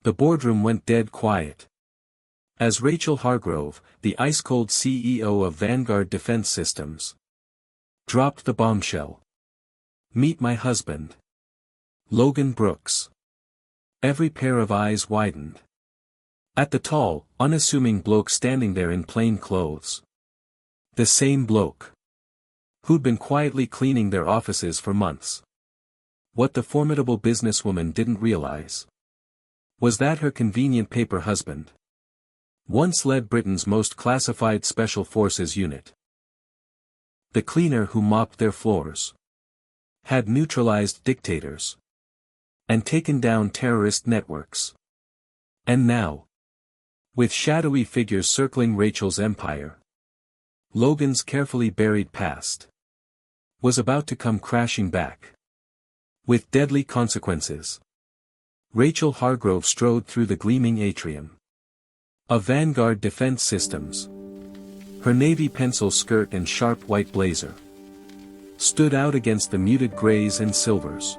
The boardroom went dead quiet. As Rachel Hargrove, the ice-cold CEO of Vanguard Defence Systems, dropped the bombshell. "Meet my husband, Logan Brooks." Every pair of eyes widened. At the tall, unassuming bloke standing there in plain clothes. The same bloke who'd been quietly cleaning their offices for months. What the formidable businesswoman didn't realize was that her convenient paper husband once led Britain's most classified special forces unit. The cleaner who mopped their floors had neutralized dictators and taken down terrorist networks. And now, with shadowy figures circling Rachel's empire, Logan's carefully buried past was about to come crashing back, with deadly consequences. Rachel Hargrove strode through the gleaming atrium of Vanguard Defence Systems. Her navy pencil skirt and sharp white blazer stood out against the muted grays and silvers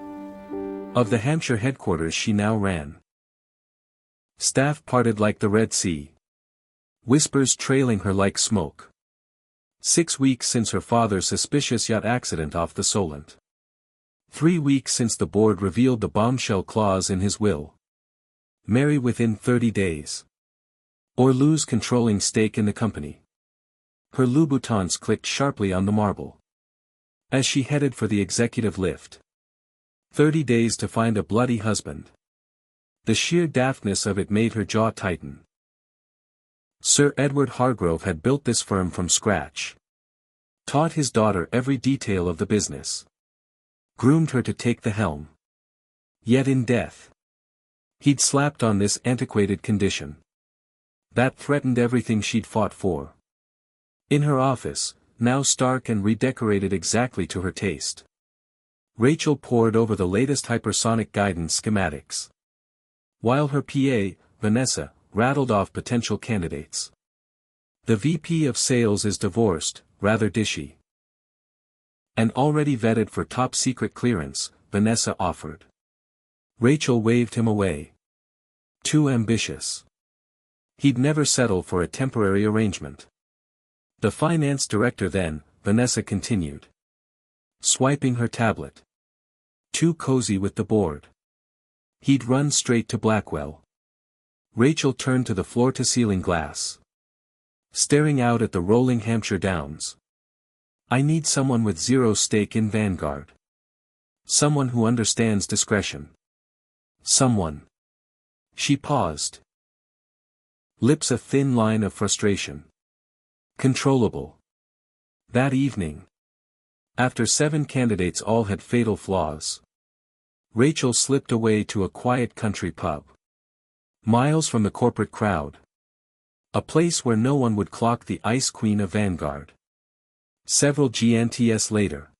of the Hampshire headquarters she now ran. Staff parted like the Red Sea, whispers trailing her like smoke. 6 weeks since her father's suspicious yacht accident off the Solent. 3 weeks since the board revealed the bombshell clause in his will. Marry within 30 days. Or lose controlling stake in the company. Her Louboutins clicked sharply on the marble as she headed for the executive lift. 30 days to find a bloody husband. The sheer daftness of it made her jaw tighten. Sir Edward Hargrove had built this firm from scratch. Taught his daughter every detail of the business. Groomed her to take the helm. Yet in death, he'd slapped on this antiquated condition that threatened everything she'd fought for. In her office, now stark and redecorated exactly to her taste, Rachel pored over the latest hypersonic guidance schematics, while her PA, Vanessa, rattled off potential candidates. The VP of sales is divorced, rather dishy. And already vetted for top-secret clearance, Vanessa offered. Rachel waved him away. Too ambitious. He'd never settle for a temporary arrangement. The finance director then, Vanessa continued, swiping her tablet. Too cozy with the board. He'd run straight to Blackwell. Rachel turned to the floor-to-ceiling glass, staring out at the rolling Hampshire Downs. I need someone with zero stake in Vanguard. Someone who understands discretion. Someone. She paused. Lips a thin line of frustration. Controllable. That evening, after 7 candidates all had fatal flaws, Rachel slipped away to a quiet country pub. Miles from the corporate crowd. A place where no one would clock the Ice Queen of Vanguard. Several GNTS later,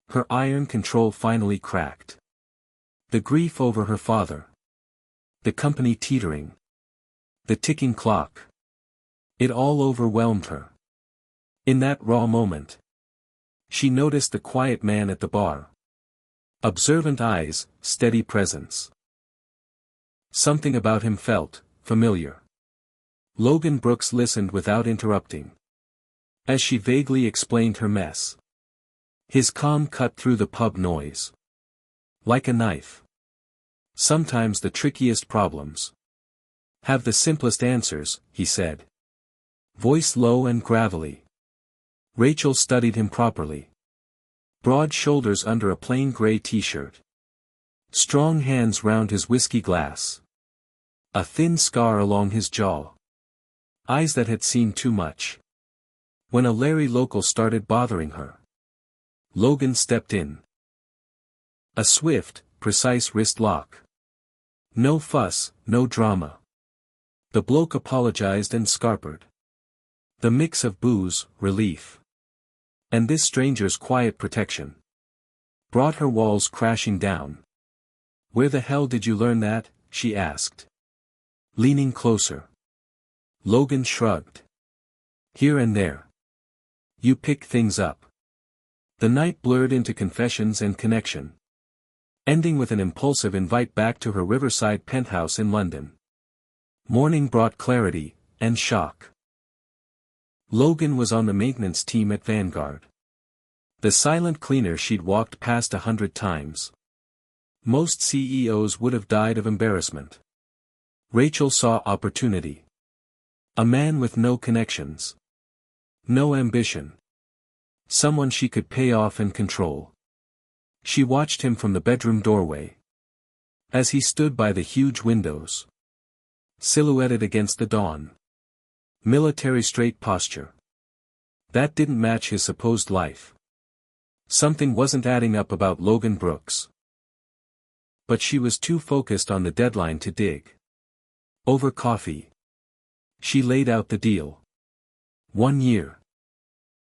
her iron control finally cracked. The grief over her father. The company teetering. The ticking clock. It all overwhelmed her. In that raw moment, she noticed the quiet man at the bar. Observant eyes, steady presence. Something about him felt familiar. Logan Brooks listened without interrupting, as she vaguely explained her mess. His calm cut through the pub noise like a knife. Sometimes the trickiest problems have the simplest answers, he said. Voice low and gravelly. Rachel studied him properly. Broad shoulders under a plain gray t-shirt. Strong hands round his whiskey glass. A thin scar along his jaw. Eyes that had seen too much. When a Larry local started bothering her, Logan stepped in. A swift, precise wrist lock. No fuss, no drama. The bloke apologized and scarpered. The mix of booze, relief, and this stranger's quiet protection brought her walls crashing down. Where the hell did you learn that? She asked, leaning closer. Logan shrugged. Here and there. You pick things up. The night blurred into confessions and connection. ending with an impulsive invite back to her riverside penthouse in London. Morning brought clarity, and shock. Logan was on the maintenance team at Vanguard. The silent cleaner she'd walked past 100 times. Most CEOs would have died of embarrassment. Rachel saw opportunity. A man with no connections. No ambition. Someone she could pay off and control. She watched him from the bedroom doorway. As he stood by the huge windows. Silhouetted against the dawn. Military straight posture. That didn't match his supposed life. Something wasn't adding up about Logan Brooks. But she was too focused on the deadline to dig. Over coffee. She laid out the deal. 1 year.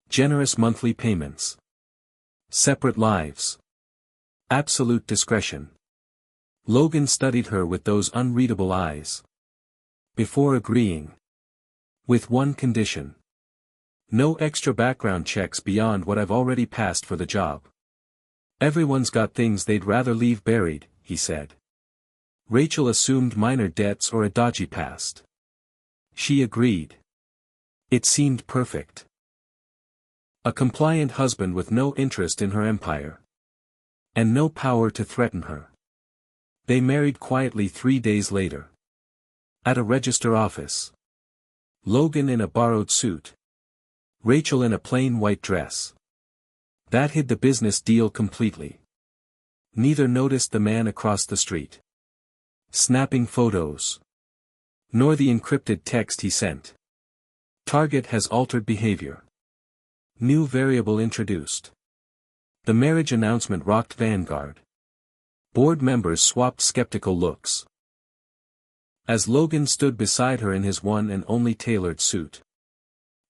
Generous monthly payments. Separate lives. Absolute discretion. Logan studied her with those unreadable eyes. Before agreeing. With one condition. No extra background checks beyond what I've already passed for the job. Everyone's got things they'd rather leave buried, he said. Rachel assumed minor debts or a dodgy past. She agreed. It seemed perfect. A compliant husband with no interest in her empire. And no power to threaten her. They married quietly 3 days later. At a register office. Logan in a borrowed suit. Rachel in a plain white dress. That hid the business deal completely. Neither noticed the man across the street. Snapping photos. Nor the encrypted text he sent. Target has altered behavior. New variable introduced. The marriage announcement rocked Vanguard. Board members swapped skeptical looks. As Logan stood beside her in his one and only tailored suit.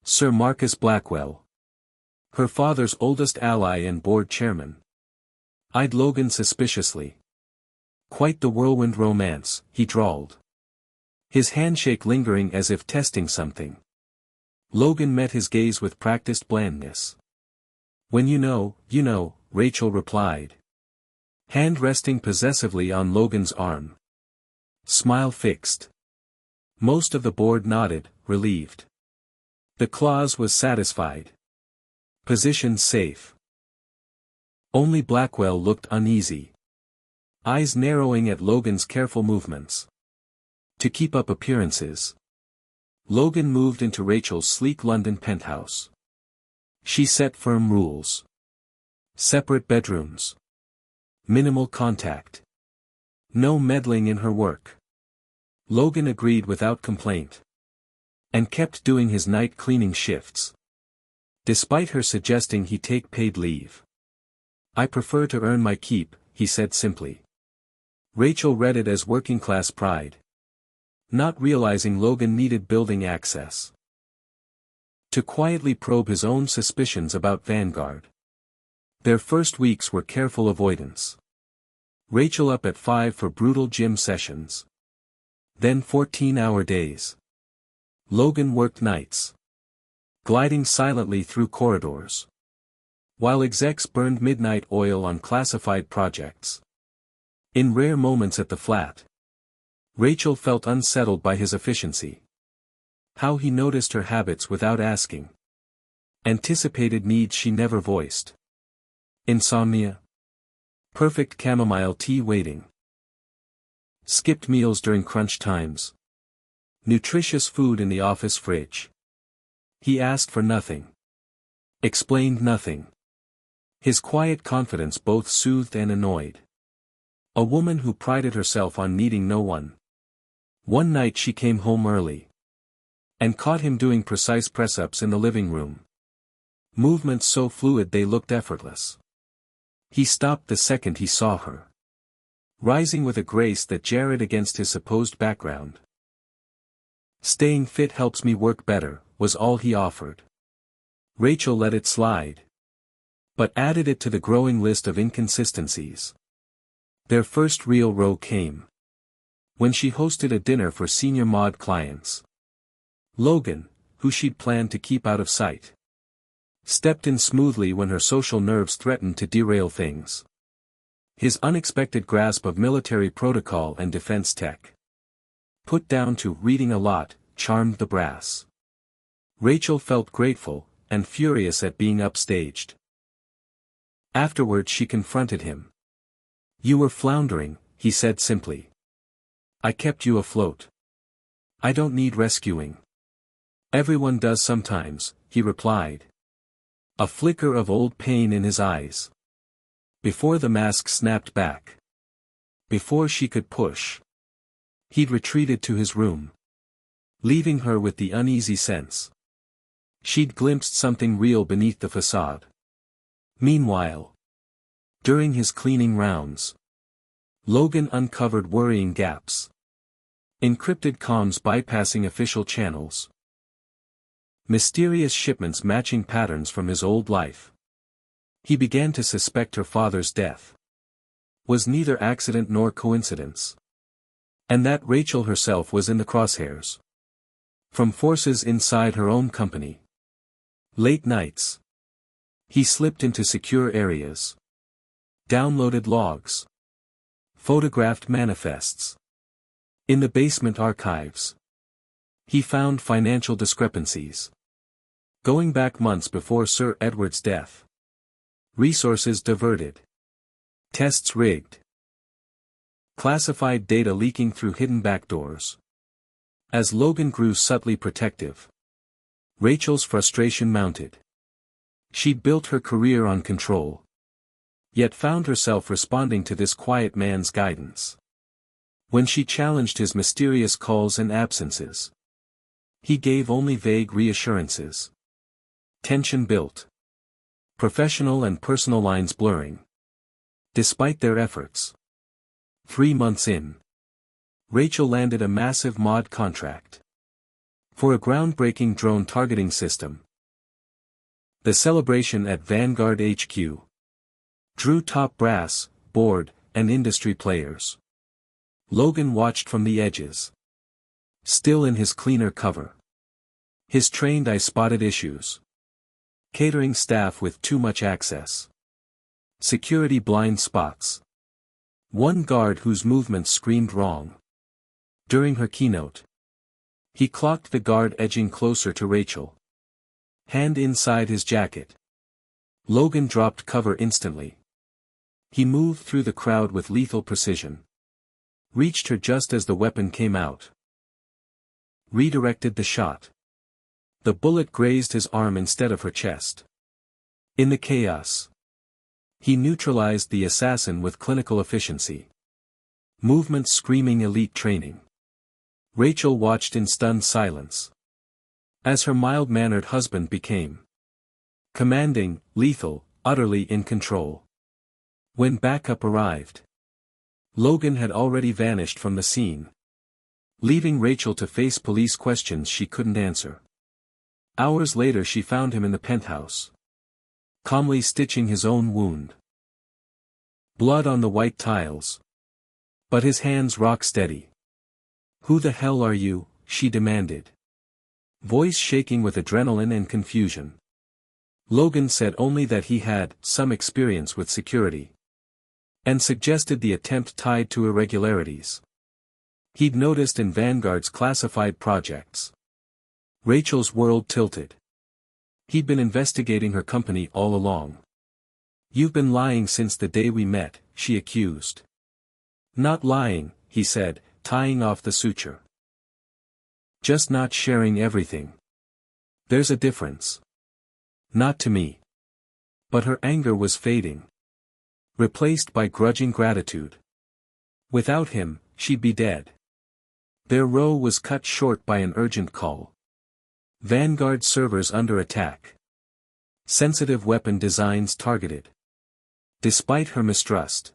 Sir Marcus Blackwell. Her father's oldest ally and board chairman. Eyed Logan suspiciously. Quite the whirlwind romance, he drawled. His handshake lingering as if testing something. Logan met his gaze with practiced blandness. When you know, Rachel replied. Hand resting possessively on Logan's arm. Smile fixed. Most of the board nodded, relieved. The clause was satisfied. Position safe. Only Blackwell looked uneasy. Eyes narrowing at Logan's careful movements. To keep up appearances. Logan moved into Rachel's sleek London penthouse. She set firm rules. Separate bedrooms. Minimal contact. No meddling in her work. Logan agreed without complaint. And kept doing his night cleaning shifts. Despite her suggesting he take paid leave. I prefer to earn my keep, he said simply. Rachel read it as working-class pride. Not realizing Logan needed building access. To quietly probe his own suspicions about Vanguard. Their first weeks were careful avoidance. Rachel up at 5 for brutal gym sessions. Then 14-hour days. Logan worked nights. Gliding silently through corridors. While execs burned midnight oil on classified projects. In rare moments at the flat. Rachel felt unsettled by his efficiency. How he noticed her habits without asking. Anticipated needs she never voiced. Insomnia. Perfect chamomile tea waiting. Skipped meals during crunch times. Nutritious food in the office fridge. He asked for nothing. Explained nothing. His quiet confidence both soothed and annoyed. A woman who prided herself on needing no one. One night she came home early. And caught him doing precise press-ups in the living room. Movements so fluid they looked effortless. He stopped the second he saw her. Rising with a grace that jarred against his supposed background. Staying fit helps me work better, was all he offered. Rachel let it slide. But added it to the growing list of inconsistencies. Their first real row came. When she hosted a dinner for senior mod clients. Logan, who she'd planned to keep out of sight. Stepped in smoothly when her social nerves threatened to derail things. His unexpected grasp of military protocol and defense tech, put down to reading a lot, charmed the brass. Rachel felt grateful, and furious at being upstaged. Afterward she confronted him. "You were floundering," he said simply. "I kept you afloat. I don't need rescuing." "Everyone does sometimes," he replied. A flicker of old pain in his eyes. Before the mask snapped back. Before she could push. He'd retreated to his room, leaving her with the uneasy sense she'd glimpsed something real beneath the facade. Meanwhile, during his cleaning rounds, Logan uncovered worrying gaps. Encrypted comms bypassing official channels. Mysterious shipments matching patterns from his old life. He began to suspect her father's death was neither accident nor coincidence. And that Rachel herself was in the crosshairs. From forces inside her own company. Late nights. He slipped into secure areas. Downloaded logs. Photographed manifests. In the basement archives, he found financial discrepancies. Going back months before Sir Edward's death. Resources diverted. Tests rigged. Classified data leaking through hidden backdoors. As Logan grew subtly protective, Rachel's frustration mounted. She'd built her career on control, yet found herself responding to this quiet man's guidance. When she challenged his mysterious calls and absences, he gave only vague reassurances. Tension built. Professional and personal lines blurring. Despite their efforts. 3 months in, Rachel landed a massive mod contract for a groundbreaking drone targeting system. The celebration at Vanguard HQ drew top brass, board, and industry players. Logan watched from the edges. Still in his cleaner cover. His trained eye spotted issues. Catering staff with too much access. Security blind spots. One guard whose movements screamed wrong. During her keynote, he clocked the guard edging closer to Rachel. Hand inside his jacket. Logan dropped cover instantly. He moved through the crowd with lethal precision. Reached her just as the weapon came out. Redirected the shot. The bullet grazed his arm instead of her chest. In the chaos, he neutralized the assassin with clinical efficiency. Movement screaming elite training. Rachel watched in stunned silence. As her mild-mannered husband became commanding, lethal, utterly in control. When backup arrived, Logan had already vanished from the scene, leaving Rachel to face police questions she couldn't answer. Hours later she found him in the penthouse, calmly stitching his own wound. Blood on the white tiles. But his hands rock steady. "Who the hell are you?" she demanded. Voice shaking with adrenaline and confusion. Logan said only that he had some experience with security. And suggested the attempt tied to irregularities he'd noticed in Vanguard's classified projects. Rachel's world tilted. He'd been investigating her company all along. "You've been lying since the day we met," she accused. "Not lying," he said, tying off the suture. "Just not sharing everything. There's a difference." "Not to me." But her anger was fading. Replaced by grudging gratitude. Without him, she'd be dead. Their row was cut short by an urgent call. Vanguard servers under attack. Sensitive weapon designs targeted. Despite her mistrust,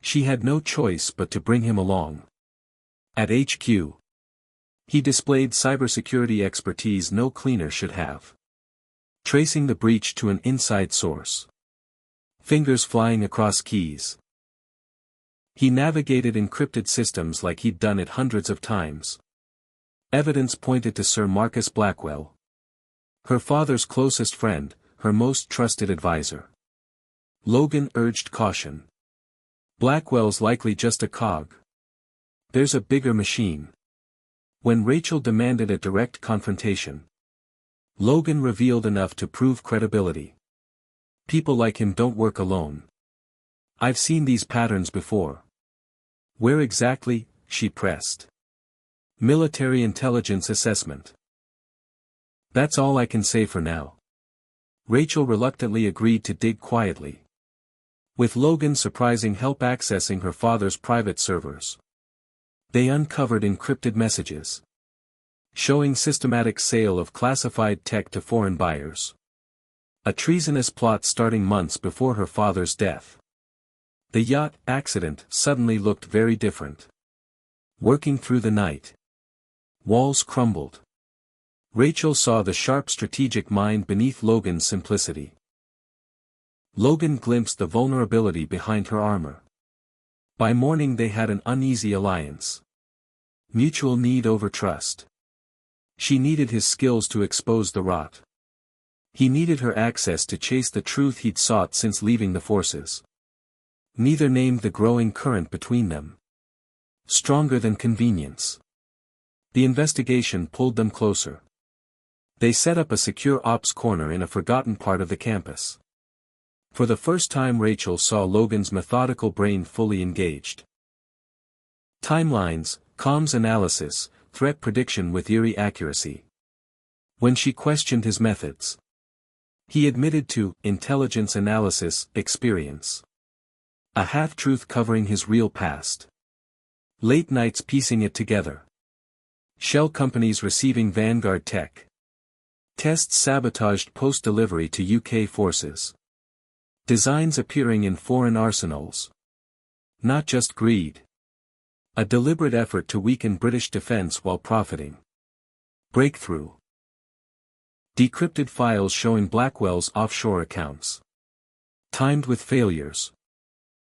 she had no choice but to bring him along. At HQ, he displayed cybersecurity expertise no cleaner should have. Tracing the breach to an inside source. Fingers flying across keys. He navigated encrypted systems like he'd done it hundreds of times. Evidence pointed to Sir Marcus Blackwell. Her father's closest friend, her most trusted advisor. Logan urged caution. Blackwell's likely just a cog. There's a bigger machine. When Rachel demanded a direct confrontation, Logan revealed enough to prove credibility. People like him don't work alone. I've seen these patterns before. Where exactly? She pressed. Military intelligence assessment. That's all I can say for now. Rachel reluctantly agreed to dig quietly. With Logan's surprising help accessing her father's private servers, they uncovered encrypted messages showing systematic sale of classified tech to foreign buyers. A treasonous plot starting months before her father's death. The yacht accident suddenly looked very different. Working through the night, walls crumbled. Rachel saw the sharp strategic mind beneath Logan's simplicity. Logan glimpsed the vulnerability behind her armor. By morning they had an uneasy alliance. Mutual need over trust. She needed his skills to expose the rot. He needed her access to chase the truth he'd sought since leaving the forces. Neither named the growing current between them. Stronger than convenience. The investigation pulled them closer. They set up a secure ops corner in a forgotten part of the campus. For the first time Rachel saw Logan's methodical brain fully engaged. Timelines, comms analysis, threat prediction with eerie accuracy. When she questioned his methods, he admitted to intelligence analysis experience. A half-truth covering his real past. Late nights piecing it together. Shell companies receiving Vanguard tech. Tests sabotaged post-delivery to UK forces. Designs appearing in foreign arsenals. Not just greed. A deliberate effort to weaken British defense while profiting. Breakthrough. Decrypted files showing Blackwell's offshore accounts. Timed with failures.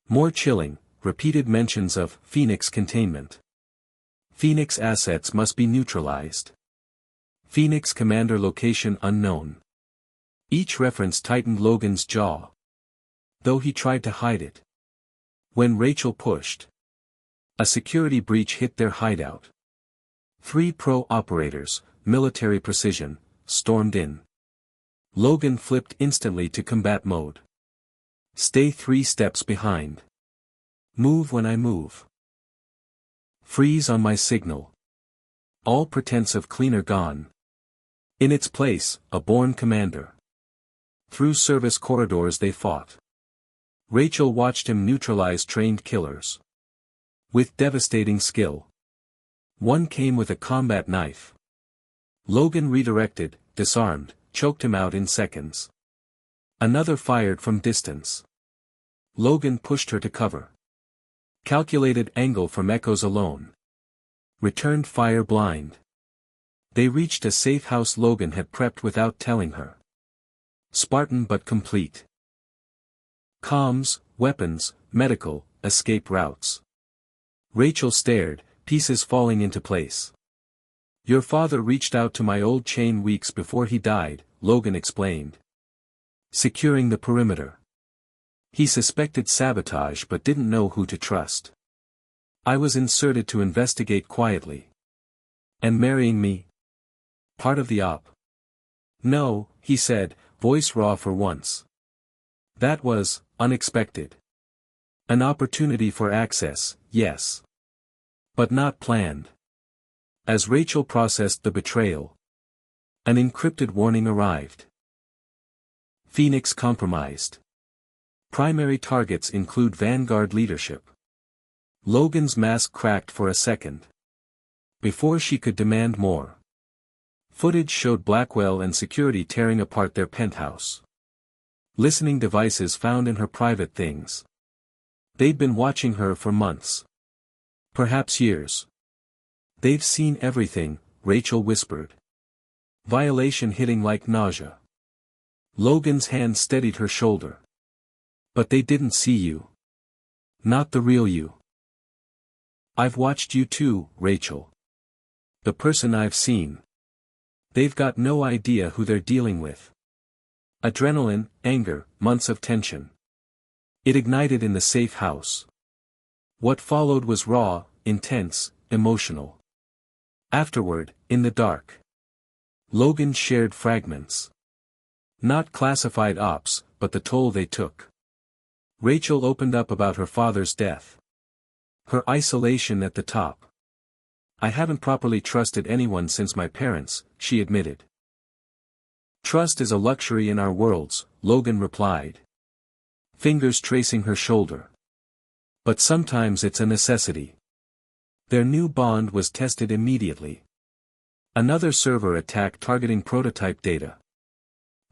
More chilling, repeated mentions of Phoenix containment. Phoenix assets must be neutralized. Phoenix commander location unknown. Each reference tightened Logan's jaw, though he tried to hide it. When Rachel pushed, a security breach hit their hideout. 3 pro operators, military precision, stormed in. Logan flipped instantly to combat mode. Stay 3 steps behind. Move when I move. Freeze on my signal. All pretense of cleaner gone. In its place, a born commander. Through service corridors they fought. Rachel watched him neutralize trained killers. With devastating skill. One came with a combat knife. Logan redirected, disarmed, choked him out in seconds. Another fired from distance. Logan pushed her to cover. Calculated angle from echoes alone. Returned fire blind. They reached a safe house Logan had prepped without telling her. Spartan but complete. Comms, weapons, medical, escape routes. Rachel stared, pieces falling into place. Your father reached out to my old chain weeks before he died, Logan explained. Securing the perimeter. He suspected sabotage but didn't know who to trust. I was inserted to investigate quietly. And marrying me? Part of the op? No, he said, voice raw for once. That was unexpected. An opportunity for access, yes. But not planned. As Rachel processed the betrayal, an encrypted warning arrived. Phoenix compromised. Primary targets include Vanguard leadership. Logan's mask cracked for a second. Before she could demand more. Footage showed Blackwell and security tearing apart their penthouse. Listening devices found in her private things. They'd been watching her for months. Perhaps years. They've seen everything, Rachel whispered. Violation hitting like nausea. Logan's hand steadied her shoulder. But they didn't see you. Not the real you. I've watched you too, Rachel. The person I've seen. They've got no idea who they're dealing with. Adrenaline, anger, months of tension. It ignited in the safe house. What followed was raw, intense, emotional. Afterward, in the dark, Logan shared fragments. Not classified ops, but the toll they took. Rachel opened up about her father's death. Her isolation at the top. I haven't properly trusted anyone since my parents, she admitted. Trust is a luxury in our worlds, Logan replied. Fingers tracing her shoulder. But sometimes it's a necessity. Their new bond was tested immediately. Another server attack targeting prototype data.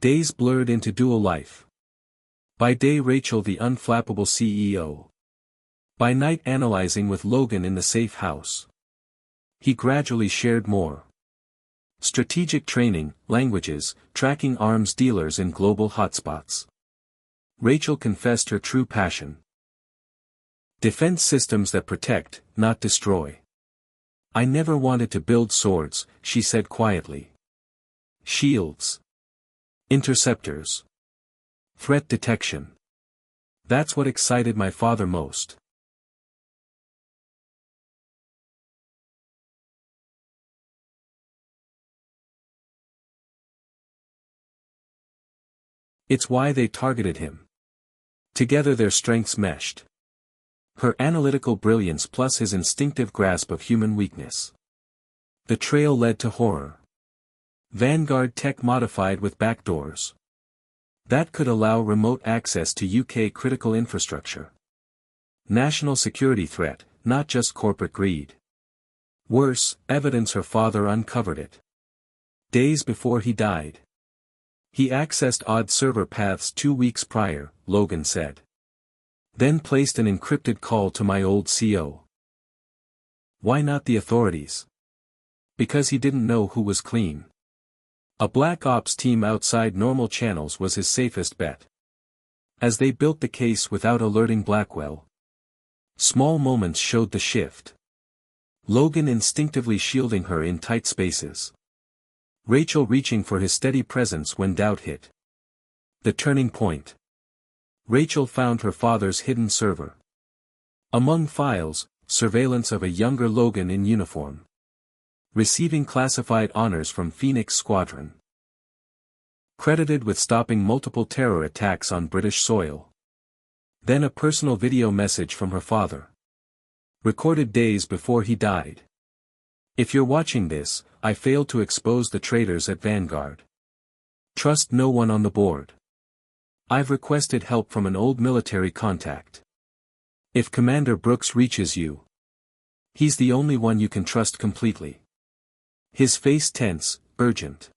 Days blurred into dual life. By day Rachel the unflappable CEO. By night analyzing with Logan in the safe house. He gradually shared more. Strategic training, languages, tracking arms dealers in global hotspots. Rachel confessed her true passion. Defense systems that protect, not destroy. I never wanted to build swords, she said quietly. Shields. Interceptors. Threat detection. That's what excited my father most. It's why they targeted him. Together their strengths meshed. Her analytical brilliance plus his instinctive grasp of human weakness. The trail led to horror. Vanguard tech modified with backdoors. That could allow remote access to UK critical infrastructure. National security threat, not just corporate greed. Worse, evidence her father uncovered it. Days before he died. He accessed odd server paths 2 weeks prior, Logan said. Then placed an encrypted call to my old CO. Why not the authorities? Because he didn't know who was clean. A black ops team outside normal channels was his safest bet. As they built the case without alerting Blackwell. Small moments showed the shift. Logan instinctively shielding her in tight spaces. Rachel reaching for his steady presence when doubt hit. The turning point. Rachel found her father's hidden server. Among files, surveillance of a younger Logan in uniform. Receiving classified honors from Phoenix Squadron. Credited with stopping multiple terror attacks on British soil. Then a personal video message from her father. Recorded days before he died. If you're watching this, I failed to expose the traitors at Vanguard. Trust no one on the board. I've requested help from an old military contact. If Commander Brooks reaches you, he's the only one you can trust completely. His face tense, urgent.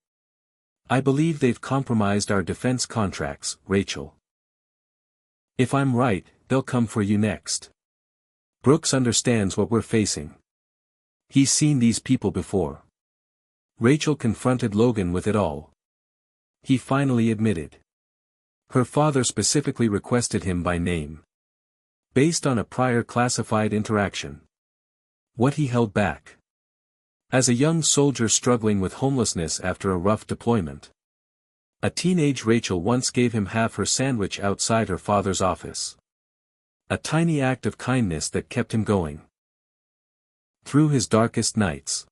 I believe they've compromised our defense contracts, Rachel. If I'm right, they'll come for you next. Brooks understands what we're facing. He's seen these people before. Rachel confronted Logan with it all. He finally admitted. Her father specifically requested him by name. Based on a prior classified interaction. What he held back. As a young soldier struggling with homelessness after a rough deployment. A teenage Rachel once gave him half her sandwich outside her father's office. A tiny act of kindness that kept him going. Through his darkest nights.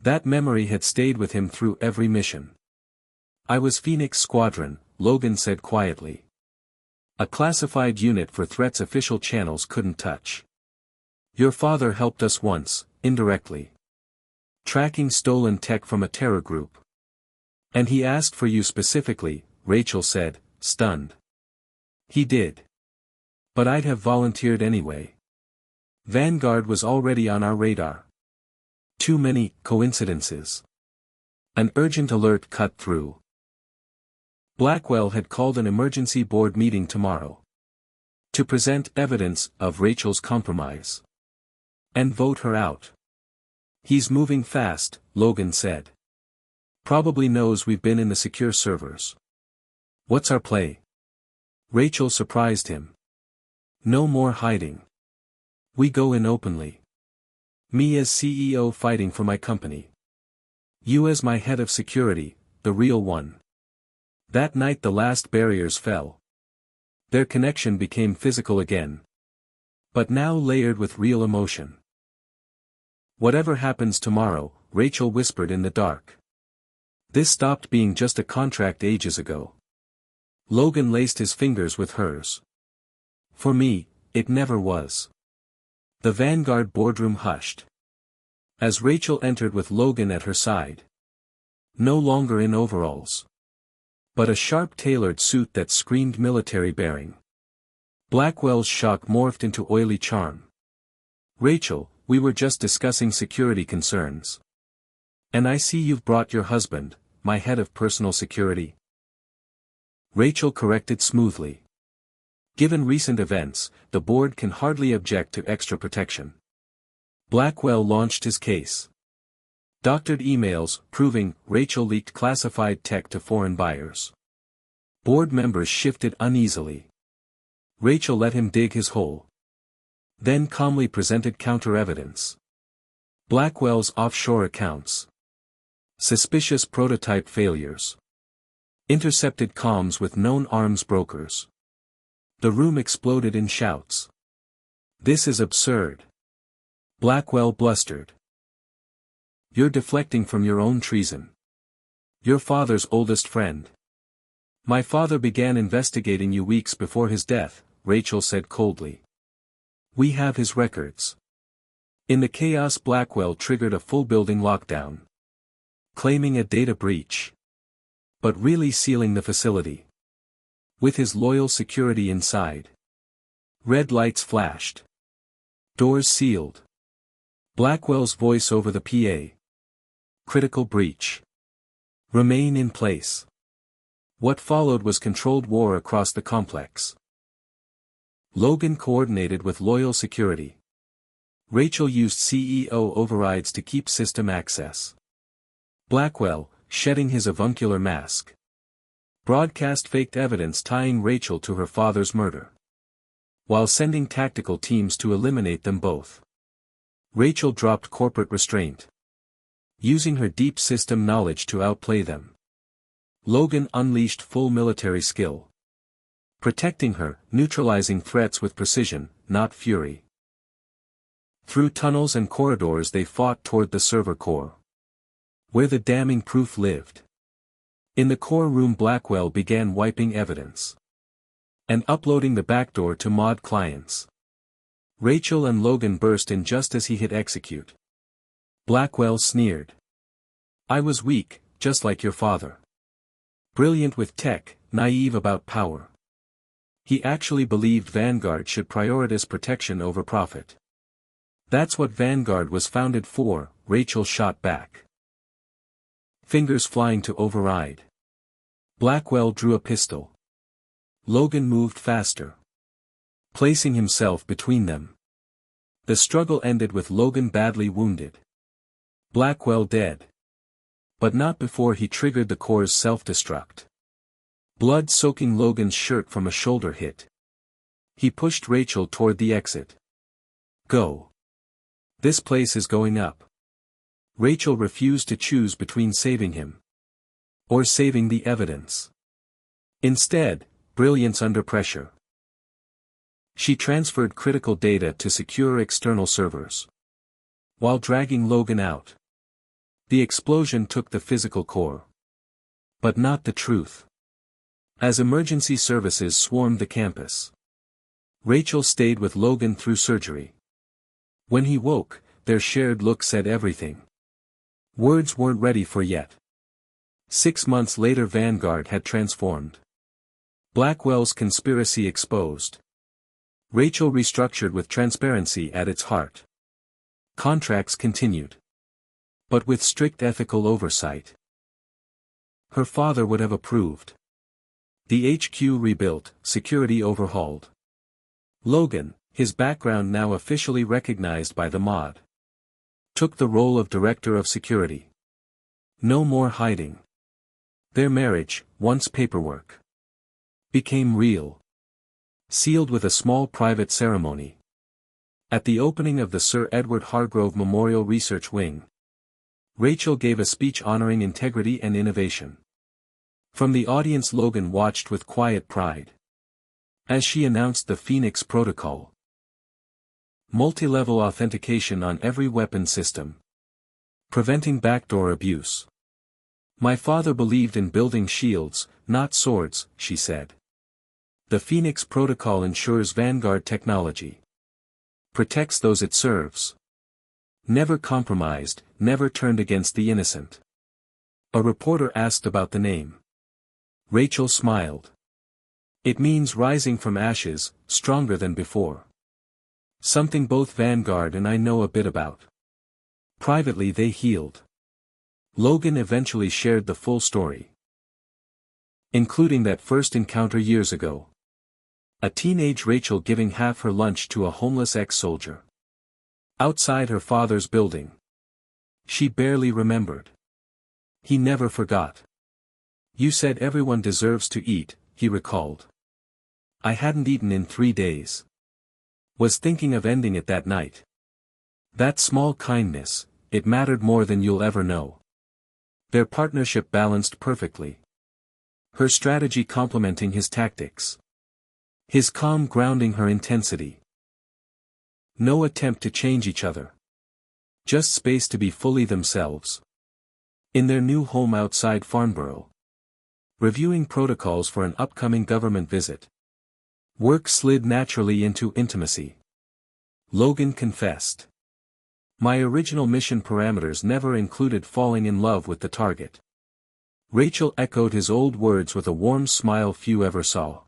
That memory had stayed with him through every mission. I was Phoenix Squadron, Logan said quietly. A classified unit for threats official channels couldn't touch. Your father helped us once, indirectly. Tracking stolen tech from a terror group. And he asked for you specifically, Rachel said, stunned. He did. But I'd have volunteered anyway. Vanguard was already on our radar. Too many coincidences. An urgent alert cut through. Blackwell had called an emergency board meeting tomorrow. To present evidence of Rachel's compromise. And vote her out. He's moving fast, Logan said. Probably knows we've been in the secure servers. What's our play? Rachel surprised him. No more hiding. We go in openly. Me as CEO fighting for my company. You as my head of security, the real one. That night the last barriers fell. Their connection became physical again. but now layered with real emotion. "Whatever happens tomorrow," Rachel whispered in the dark. "This stopped being just a contract ages ago." Logan laced his fingers with hers. "For me, it never was." The Vanguard boardroom hushed. As Rachel entered with Logan at her side. No longer in overalls. But a sharp-tailored suit that screamed military bearing. Blackwell's shock morphed into oily charm. "Rachel, we were just discussing security concerns. And I see you've brought your husband, my head of personal security." Rachel corrected smoothly. "Given recent events, the board can hardly object to extra protection." Blackwell launched his case. Doctored emails, proving Rachel leaked classified tech to foreign buyers. Board members shifted uneasily. Rachel let him dig his hole. Then calmly presented counter-evidence. Blackwell's offshore accounts. Suspicious prototype failures. Intercepted comms with known arms brokers. The room exploded in shouts. "This is absurd." Blackwell blustered. "You're deflecting from your own treason. Your father's oldest friend." "My father began investigating you weeks before his death," Rachel said coldly. "We have his records." In the chaos, Blackwell triggered a full building lockdown. Claiming a data breach. But really sealing the facility. With his loyal security inside. Red lights flashed. Doors sealed. Blackwell's voice over the PA. "Critical breach. Remain in place." What followed was controlled war across the complex. Logan coordinated with loyal security. Rachel used CEO overrides to keep system access. Blackwell, shedding his avuncular mask. Broadcast faked evidence tying Rachel to her father's murder. While sending tactical teams to eliminate them both. Rachel dropped corporate restraint. Using her deep system knowledge to outplay them. Logan unleashed full military skill. Protecting her, neutralizing threats with precision, not fury. Through tunnels and corridors they fought toward the server core. Where the damning proof lived. In the core room, Blackwell began wiping evidence. And uploading the backdoor to mod clients. Rachel and Logan burst in just as he hit execute. Blackwell sneered. "I was weak, just like your father. Brilliant with tech, naive about power." He actually believed Vanguard should prioritize protection over profit. "That's what Vanguard was founded for," Rachel shot back. Fingers flying to override. Blackwell drew a pistol. Logan moved faster. Placing himself between them. The struggle ended with Logan badly wounded. Blackwell dead. But not before he triggered the core's self-destruct. Blood soaking Logan's shirt from a shoulder hit. He pushed Rachel toward the exit. "Go. This place is going up." Rachel refused to choose between saving him. Or saving the evidence. Instead, brilliance under pressure. She transferred critical data to secure external servers. While dragging Logan out. The explosion took the physical core. But not the truth. As emergency services swarmed the campus. Rachel stayed with Logan through surgery. When he woke, their shared look said everything. Words weren't ready for yet. 6 months later, Vanguard had transformed. Blackwell's conspiracy exposed. Rachel restructured with transparency at its heart. Contracts continued. But with strict ethical oversight. Her father would have approved. The HQ rebuilt, security overhauled. Logan, his background now officially recognized by the mod. Took the role of director of security. No more hiding. Their marriage, once paperwork. Became real. Sealed with a small private ceremony. At the opening of the Sir Edward Hargrove Memorial Research Wing. Rachel gave a speech honoring integrity and innovation. From the audience, Logan watched with quiet pride. As she announced the Phoenix Protocol. Multi-level authentication on every weapon system. Preventing backdoor abuse. My father believed in building shields, not swords, she said. The Phoenix Protocol ensures Vanguard technology. Protects those it serves. Never compromised, never turned against the innocent. A reporter asked about the name. Rachel smiled. It means rising from ashes, stronger than before. Something both Vanguard and I know a bit about. Privately they healed. Logan eventually shared the full story. Including that first encounter years ago. A teenage Rachel giving half her lunch to a homeless ex-soldier. Outside her father's building. She barely remembered. He never forgot. You said everyone deserves to eat, he recalled. I hadn't eaten in 3 days. Was thinking of ending it that night. That small kindness, it mattered more than you'll ever know. Their partnership balanced perfectly. Her strategy complementing his tactics. His calm grounding her intensity. No attempt to change each other. Just space to be fully themselves. In their new home outside Farnborough. Reviewing protocols for an upcoming government visit. Work slid naturally into intimacy. Logan confessed. My original mission parameters never included falling in love with the target. Rachel echoed his old words with a warm smile few ever saw.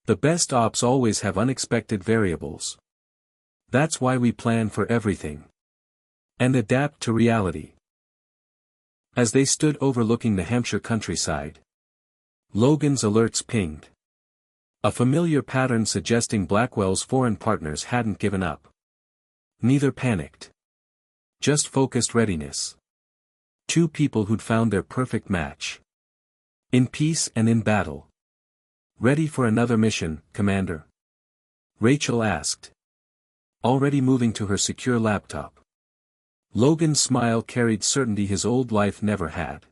The best ops always have unexpected variables. That's why we plan for everything. And adapt to reality. As they stood overlooking the Hampshire countryside. Logan's alerts pinged. A familiar pattern suggesting Blackwell's foreign partners hadn't given up. Neither panicked. Just focused readiness. Two people who'd found their perfect match. In peace and in battle. Ready for another mission, Commander? Rachel asked. Already moving to her secure laptop. Logan's smile carried certainty his old life never had.